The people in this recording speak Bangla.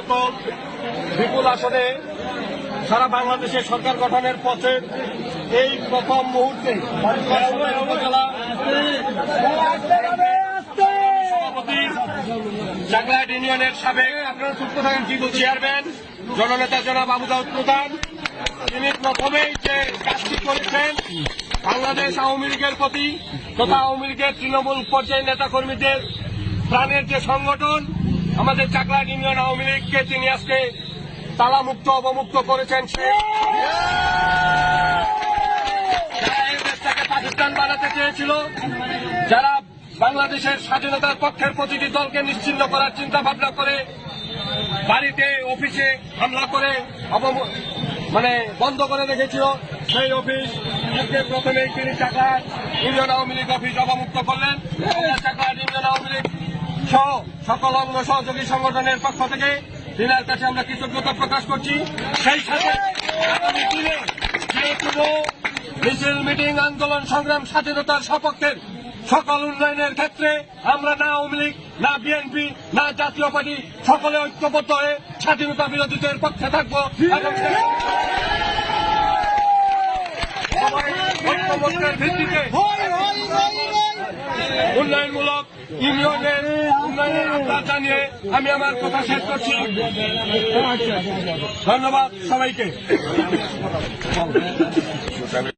এবং বিপুল আসনে সারা বাংলাদেশে সরকার গঠনের পথে এই প্রথম মুহূর্তে উপজেলা সভাপতি চাকলাহাট ইউনিয়নের সাবেক আপনারা চুপ থাকেন কি চেয়ারম্যান জননেতা জনাব আবু দাউদ প্রধান, তিনি প্রথমেই যে কাজটি করেছেন বাংলাদেশ আওয়ামী লীগের প্রতি তথা আওয়ামী লীগের তৃণমূল পর্যায়ের নেতাকর্মীদের প্রাণের যে সংগঠন আমাদের চাকলাহাট ইউনিয়ন আওয়ামী লীগকে তিনি আজকে তালামুক্ত অবমুক্ত করেছেন। যারা এই দেশটাকে পাকিস্তান বানাতে চেয়েছিল, যারা বাংলাদেশের স্বাধীনতার পক্ষের প্রতিটি দলকে নিশ্চিহ্ন করার চিন্তা ভাবনা করে বাড়িতে অফিসে হামলা করে বন্ধ করে রেখেছিল, সেই অফিস আজকে প্রথমেই তিনি চাকলাহাট ইউনিয়ন আওয়ামী লীগ অফিস অবমুক্ত করলেন। চাকলাহাট ইউনিয়ন আওয়ামী লীগ সহ সকল অঙ্গ সহযোগী সংগঠনের পক্ষ থেকে দিনের কাছে আমরা কৃতজ্ঞতা প্রকাশ করছি। সেই সাথে আগামী দিনে যে কোনো মিছিল মিটিং আন্দোলন সংগ্রাম স্বাধীনতার সপক্ষের সকল উন্নয়নের ক্ষেত্রে আমরা না আওয়ামী লীগ না বিএনপি না জাতীয় পার্টি সকলে ঐক্যবদ্ধ হয়ে স্বাধীনতা বিরোধীদের পক্ষে থাকবো এবং ঐক্যবদ্ধের ভিত্তিতে উন্নয়নমূলক ইউনিয়নের উন্নয়নের আহ্বান জানিয়ে আমি আমার কথা শেষ করছি। ধন্যবাদ সবাইকে।